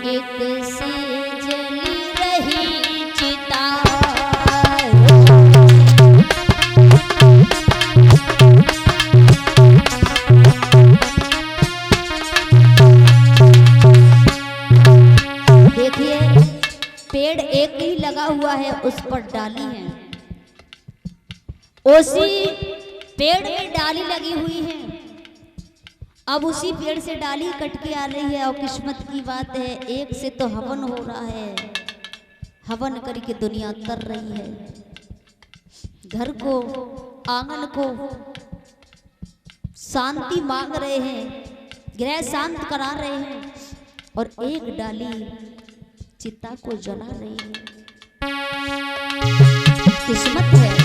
एक सी जली रही चिता। देखिए पेड़ एक ही लगा हुआ है, उस पर डाली है, उसी पेड़ में डाली लगी हुई है। अब उसी पेड़ से डाली कट के आ रही है और किस्मत की बात है एक से तो हवन हो रहा है, हवन करके दुनिया तर रही है, घर को आंगन को शांति मांग रहे हैं, गृह शांत करा रहे हैं, और एक डाली चिता को जला रही है। किस्मत है।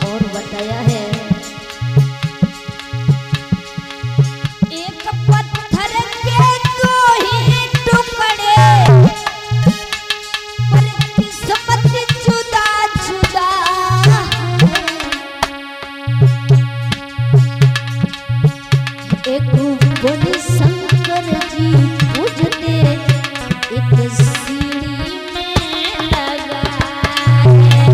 और बताया है एक पत्थर के दो ही टुकड़े, पर किस्मत जुदा जुदा। एक बोले शंकर जी पूजते, एक सीढ़ी में लगा है।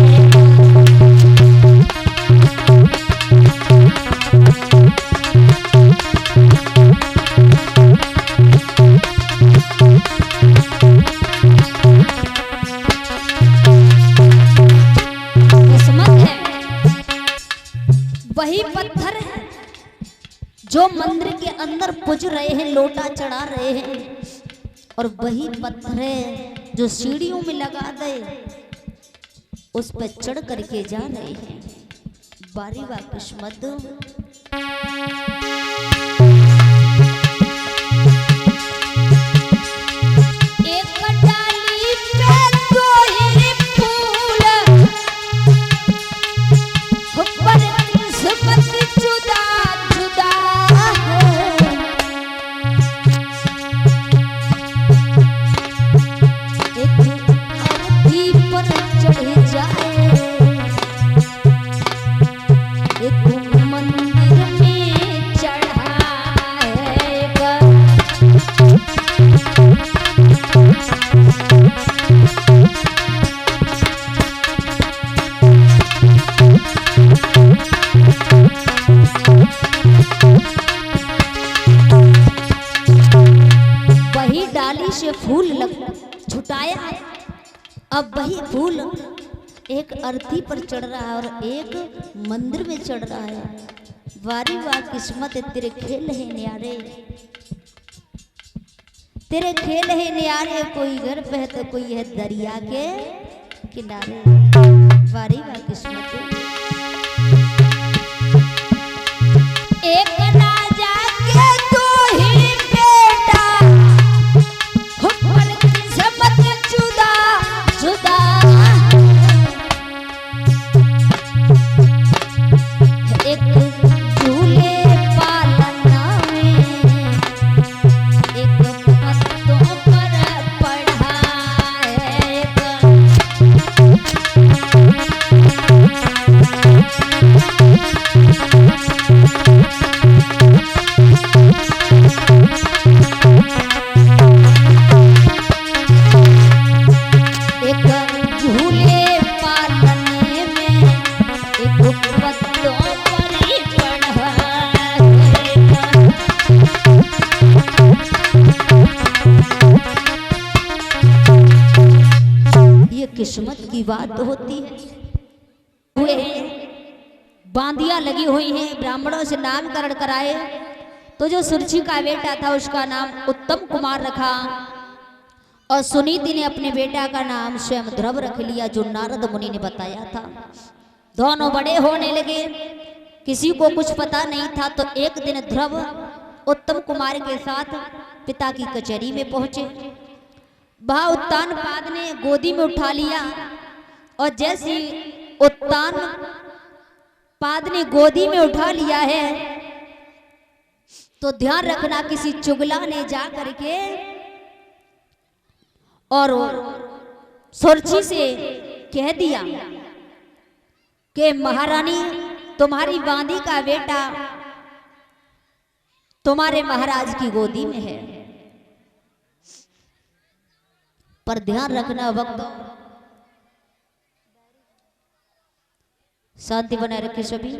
किस्मत है, वही पत्थर है जो मंदिर के अंदर पूज रहे हैं, लोटा चढ़ा रहे हैं, और वही पत्थर है जो सीढ़ियों में लगा दे उस पर चढ़ करके जा रहे हैं। बारी बा किस्मत। एक डाली पे दो ही फूल, पर किस्मत जुदा जुदा। वही डाली से फूल छुटाया, अब वही फूल एक अर्थी पर चढ़ रहा है और एक मंदिर में चढ़ रहा है। वारी वाह किस्मत, तेरे खेल है न्यारे, तेरे खेल है न्यारे, कोई घर पे है तो कोई है दरिया के किनारे। वारी वाह किस्मत। एक राजा के दो ही बेटा, पर किस्मत जुदा जुदा। एक झूले पालना में, एक पत्तों पर पढ़ा है। किस्मत की बात होती है। हुए बांदियां लगी हुई हैं, ब्राह्मणों से नामकरण कराए, तो जो सुरची का बेटा था उसका नाम उत्तम कुमार रखा, और सुनीति ने अपने बेटा का नाम स्वयं ध्रुव रख लिया, जो नारद मुनि ने बताया था। दोनों बड़े होने लगे, किसी को कुछ पता नहीं था। तो एक दिन ध्रुव उत्तम कुमार के साथ पिता की कचहरी में पहुंचे। वह उत्तानपाद ने गोदी में उठा लिया, और जैसे उत्तानपाद ने गोदी में उठा लिया है तो ध्यान रखना किसी चुगला ने जा करके और सुरची से कह दिया कि महारानी तुम्हारी बांदी का बेटा तुम्हारे महाराज की गोदी में है, पर ध्यान रखना वक्त शांति बनाए रखे सभी।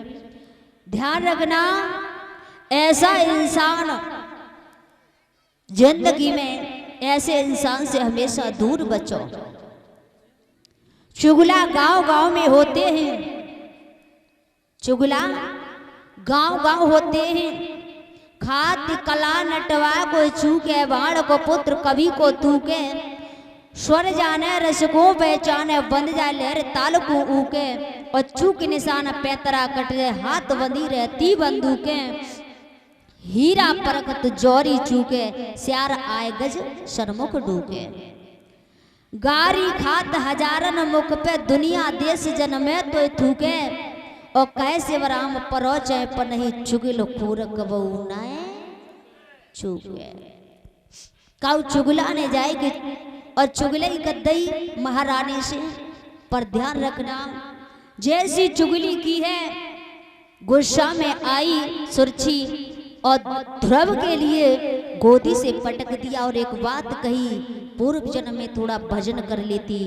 ध्यान रखना ऐसा इंसान जिंदगी में, ऐसे इंसान से हमेशा दूर बचो। चुगला गांव गांव में होते हैं, चुगला गांव गांव होते हैं। खात कला नटवा को चूके, बाण को पुत्र कवि को तूके। स्वर जाने रस को पहचाने, बंद जाए लहर ताल को ऊके। और चूक निशान पैतरा कट जाए, हाथ बंदी रहती बंदूके। हीरा परखत जौरी चूके, स्यार आए गज शर्मुख डूके। गारी खात हजारन मुख पे, दुनिया देश जन्मे तो थूके। और कैसे वराम परोचे, पर नहीं चुगल खूर कबू नाए चूके। काउ चुगला ने जाएगी और चुगले गद्दई महारानी से, पर ध्यान रखना जैसी चुगली की है, गुस्सा में आई सुरछी और ध्रुव के लिए गोदी से पटक दिया और एक बात कही, पूर्व जन्म में थोड़ा भजन कर लेती,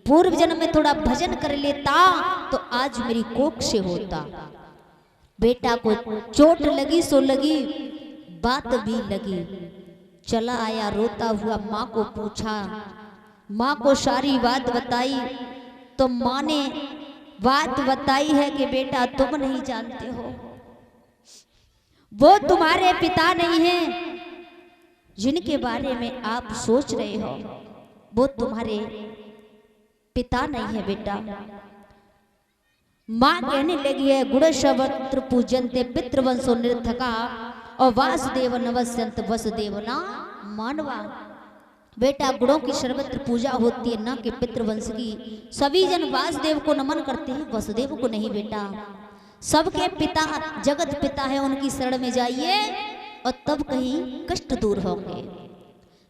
पूर्व जन्म में थोड़ा भजन कर लेता तो आज मेरी कोख से होता। बेटा को चोट लगी सो लगी, बात भी लगी। चला आया रोता हुआ, माँ को पूछा, माँ को सारी बात बताई तो माँ ने बात बताई है कि बेटा तुम नहीं जानते हो, वो तुम्हारे पिता नहीं हैं जिनके बारे में आप सोच रहे हो, वो तुम्हारे पिता नहीं है बेटा। माँ कहने लगी है, गुण शब्द पूजनते पितृवंशो निरर्थका और वासुदेव नवस्यंत वसुदेव ना मानवा। बेटा गुणों की सर्वत्र पूजा होती है, ना कि पितृवंश की। सभी जन वासुदेव को नमन करते हैं, वसुदेव को नहीं बेटा। सबके पिता जगत पिता है, उनकी शरण में जाइए और तब कहीं कष्ट दूर होंगे।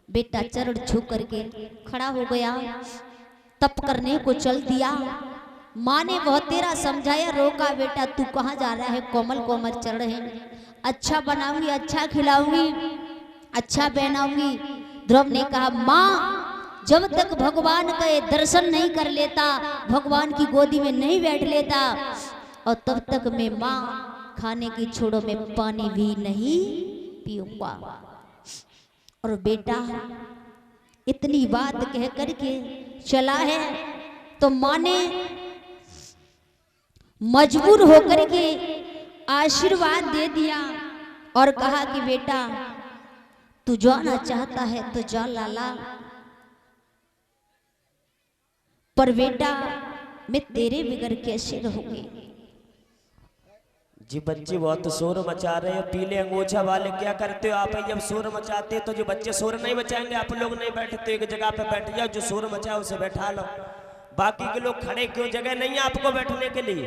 बेटा चरण छू करके खड़ा हो गया, तप करने को चल दिया। माँ ने बहुत तेरा समझाया, रोका, बेटा तू कहाँ जा रहा है, कोमल कोमल चरण है, अच्छा बनाऊंगी, अच्छा खिलाऊंगी, अच्छा पहनाऊंगी। ध्रुव ने कहा, माँ जब तक भगवान के दर्शन नहीं कर लेता, भगवान की गोदी में नहीं बैठ लेता, और तब तक मैं माँ खाने की छोड़ो में पानी भी नहीं पीऊंगा। और बेटा इतनी बात कह करके चला है तो माँ ने मजबूर होकर के आशीर्वाद दे दिया और कहा कि बेटा तू जाना चाहता है तो जा लाला, पर बेटा मैं तेरे बिगर कैसे रहूंगी। जी बच्चे बहुत शोर मचा रहे हैं, पीले अंगोछा वाले क्या करते हो आप? जब शोर मचाते तो जो बच्चे शोर नहीं मचाएंगे, आप लोग नहीं बैठते, एक जगह पे बैठ जाओ, जो शोर मचाओ उसे बैठा लो। बाकी के लोग खड़े क्यों? जगह नहीं है आपको बैठने के लिए।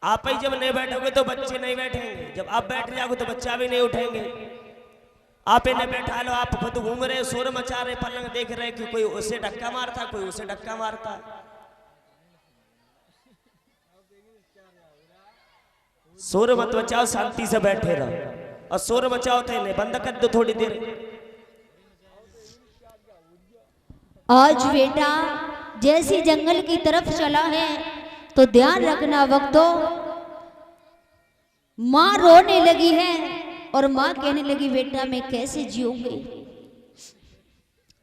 आप ही जब नहीं बैठोगे तो बच्चे नहीं बैठेंगे, जब आप बैठ जाओगे तो बच्चा भी नहीं उठेंगे। आप इन्हें बैठा लो, आप खुद घूम रहे, शोर मचा रहे, पलंग देख रहे कि कोई उसे धक्का मारता, कोई उसे धक्का मारता। शोर मत मचाओ, शांति से बैठे रहो, और शोर मचाओ तो इन्हें बंद कर दो थोड़ी देर। आज बेटा जैसी जंगल की तरफ चला है तो ध्यान रखना वक्तों, माँ रोने लगी है और माँ कहने लगी बेटा मैं कैसे जीऊंगी।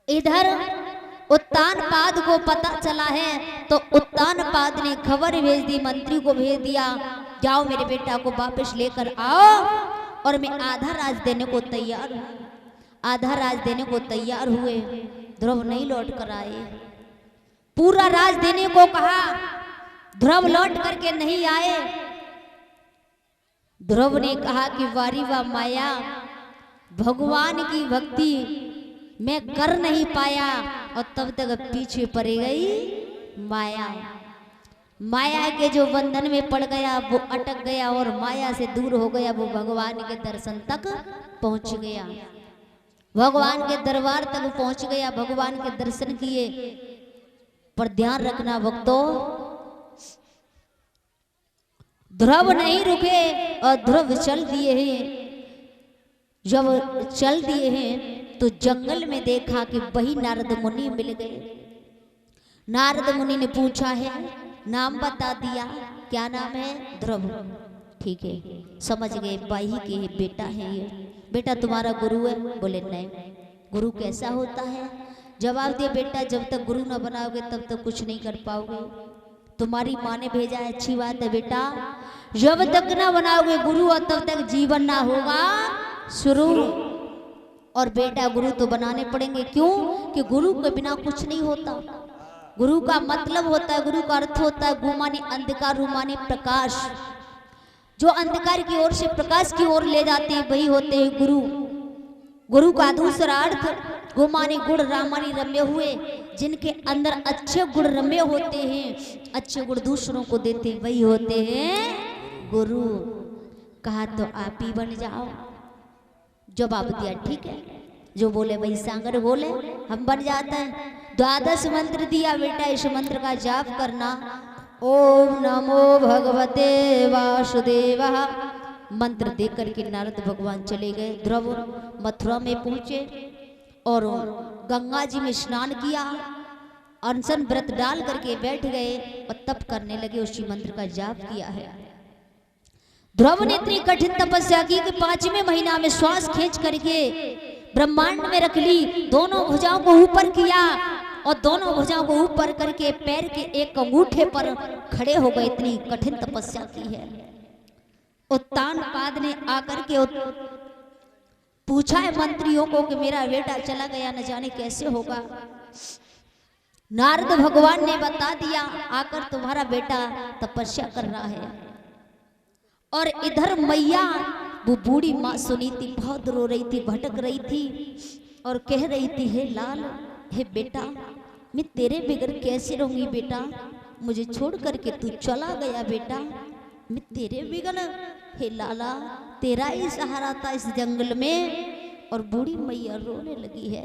इधर उत्तानपाद को पता चला है तो उत्तानपाद ने खबर भेज दी, मंत्री को भेज दिया, जाओ मेरे बेटा को वापस लेकर आओ और मैं आधा राज देने को तैयार हूं। आधा राज देने को तैयार हुए, ध्रुव नहीं लौट कर आए। पूरा राज देने को कहा, ध्रुव लौट करके नहीं आए। ध्रुव ने कहा कि वारी वाह माया, भगवान की भक्ति मैं कर नहीं पाया, और तब तक पीछे पड़ गई माया। माया के जो बंधन में पड़ गया वो अटक गया और माया से दूर हो गया, वो भगवान के दर्शन तक पहुंच गया, भगवान के दरबार तक पहुंच गया, भगवान के दर्शन किए। पर ध्यान रखना भक्तों, ध्रुव नहीं रुके और ध्रुव चल दिए हैं। जब चल दिए हैं तो जंगल में देखा कि वही नारद मुनि मिल गए। नारद मुनि ने पूछा है, नाम बता दिया, क्या नाम है? ध्रुव। ठीक है, समझ गए बाही के बेटा है ये। बेटा तुम्हारा गुरु है? बोले नहीं। गुरु कैसा होता है? जवाब दिया, बेटा जब तक गुरु न बनाओगे तब तक कुछ नहीं कर पाओगे। तुम्हारी माँ ने भेजा है, अच्छी बात है बेटा, जब तक ना बनाओगे गुरु और तब तक जीवन ना होगा शुरू। और बेटा गुरु तो बनाने पड़ेंगे, क्यों? कि गुरु के बिना कुछ नहीं होता। गुरु का मतलब होता है, गुरु का अर्थ होता है गु माने अंधकार, रू माने प्रकाश। जो अंधकार की ओर से प्रकाश की ओर ले जाते हैं वही होते हैं गुरु। गुरु का दूसरा अर्थ गु माने गुण, रा माने रम्य हुए। जिनके अंदर अच्छे गुण रम्य होते हैं, अच्छे गुण दूसरों को देते हैं, वही होते हैं गुरु। कहा तो आप ही बन जाओ। जवाब दिया ठीक है, जो बोले वही सांगर बोले, हम बन जाते हैं। द्वादश मंत्र दिया, बेटा इस मंत्र का जाप करना, ओम नमो भगवते वासुदेवाय। मंत्र देकर करके नारद भगवान चले गए। ध्रुव मथुरा में पहुंचे और गंगा जी में स्नान किया, अनशन व्रत डाल करके बैठ गए और तप करने लगे, उसी मंत्र का जाप किया है। ध्रुव ने इतनी कठिन तपस्या की कि 5वें महीना में श्वास खींच करके ब्रह्मांड में रख ली, दोनों भुजाओं को ऊपर किया और दोनों भुजाओं को ऊपर करके पैर के एक अंगूठे पर खड़े हो गए। इतनी कठिन तपस्या की है। उत्तानपाद ने आकर के पूछा है मंत्रियों को कि मेरा बेटा चला गया, न जाने कैसे होगा। नारद भगवान ने बता दिया, आकर तुम्हारा बेटा तपस्या कर रहा है। और इधर मैया, वो बूढ़ी माँ सुनी थी, बहुत रो रही थी, भटक रही थी और कह रही थी, हे लाल, हे बेटा, मैं तेरे बगैर कैसे रहूंगी बेटा? मुझे छोड़ करके तू चला गया बेटा, मैं तेरे बगैर, हे लाला, तेरा ही सहारा था इस जंगल में। और बूढ़ी मैया रोने लगी है।